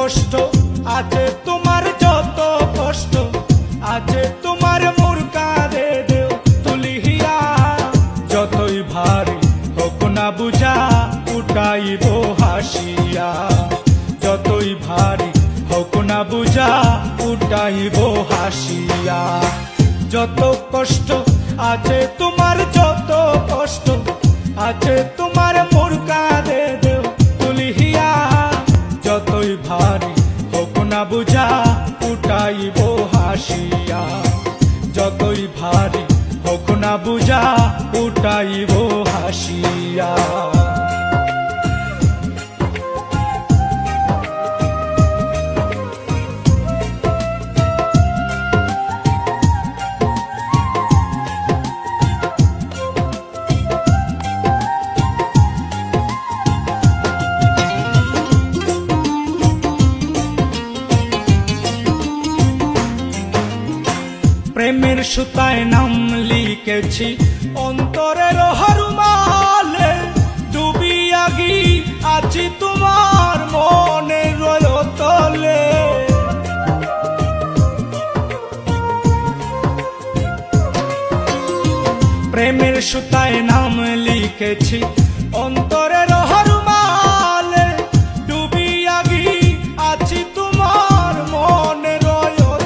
কষ্ট আছে তোমার, যত কষ্ট আছে তোমার, মোর কাঁধে দেও তুলিয়া। যতই ভারী হোক না বুঝা উঠাইব হাসিয়া, যতই ভারী হোক না বুঝা উঠাইব হাসিয়া। যত কষ্ট আছে তোমার, যত কষ্ট আছে তোমার, মোর কাঁধে দেও তুলিয়া। যতই ভারী হোক না বুঝা উঠাইব হাসিয়া, যতই ভারী হোক না বুঝা উঠাইব হাসিয়া। প্রেমের সুতায় নাম লিখেছি অন্তরের হরমালে, ডুবিয়া গি আছি তোমার মনের তলে। প্রেমের সুতায় নাম লিখেছি অন্তরের হরমালে, ডুবিয়া গি আছি তোমার মনের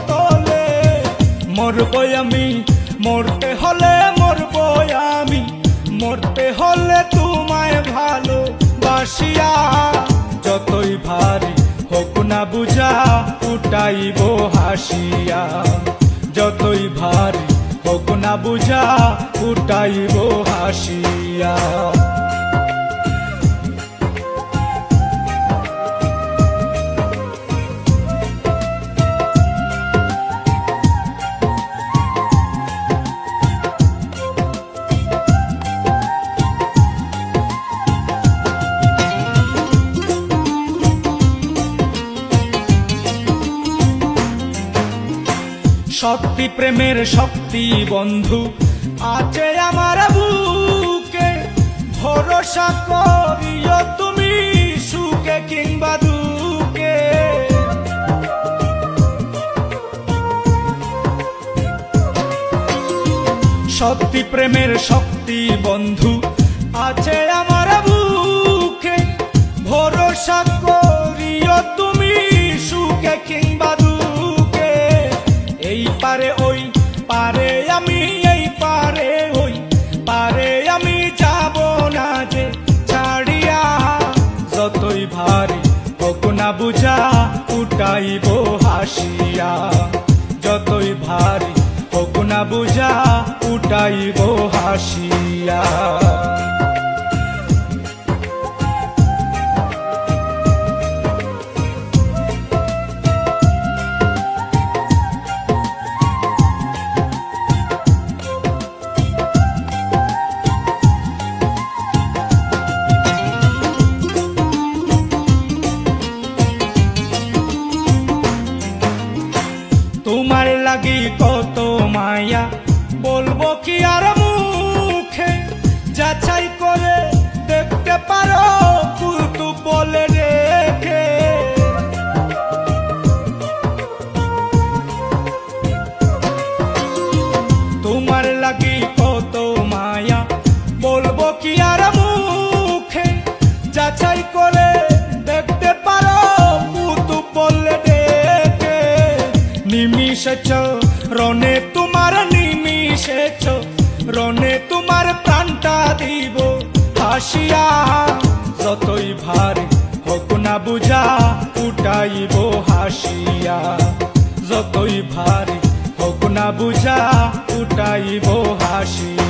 তলে। মরবই আমি মরতে হলে, মরবই আমি মরতে হলে তোমায় ভালোবাসিয়া। যতই ভারী হোক না বুঝা উঠাইব হাসিয়া, যতই ভারী হোক না বুঝা উঠাইব হাসিয়া। শক্তি প্রেমের শক্তি বন্ধু আছে আমার বুকে, ভরসা করিও তুমি সুখে কিংবা দুঃখে। শক্তি প্রেমের শক্তি বন্ধু আছে আমার বুকে, ভরসা করিও তুমি সুখে কিংবা দুঃখে। এই পারে ওই পারে আমি, এই পারে ওই পারে আমি যাব না যে ছাড়িয়া। যতই ভারী হোক না বুঝা উঠাইব হাসিয়া, যতই ভারী হোক না বুঝা উঠাইব হাসিয়া। তোমার লাগি কত মায়া বলবো কি আর মুখে, যাচাই করে দেখতে পারো কিন্তু বলে রেখে। তোমার লাগি কত মায়া বলবো কি আর মুখে, যাচাই করে দেখতে পারো কিন্তু বলে রেখে। নিমিষেছ রনে তোমার, নিমিষেছ রনে তোমার প্রাণটা দিব হাসিয়া। যতই ভারী হোক না বুঝা উঠাইব হাসিয়া, যতই ভারী হোক না বুঝা উঠাইব হাসিয়া।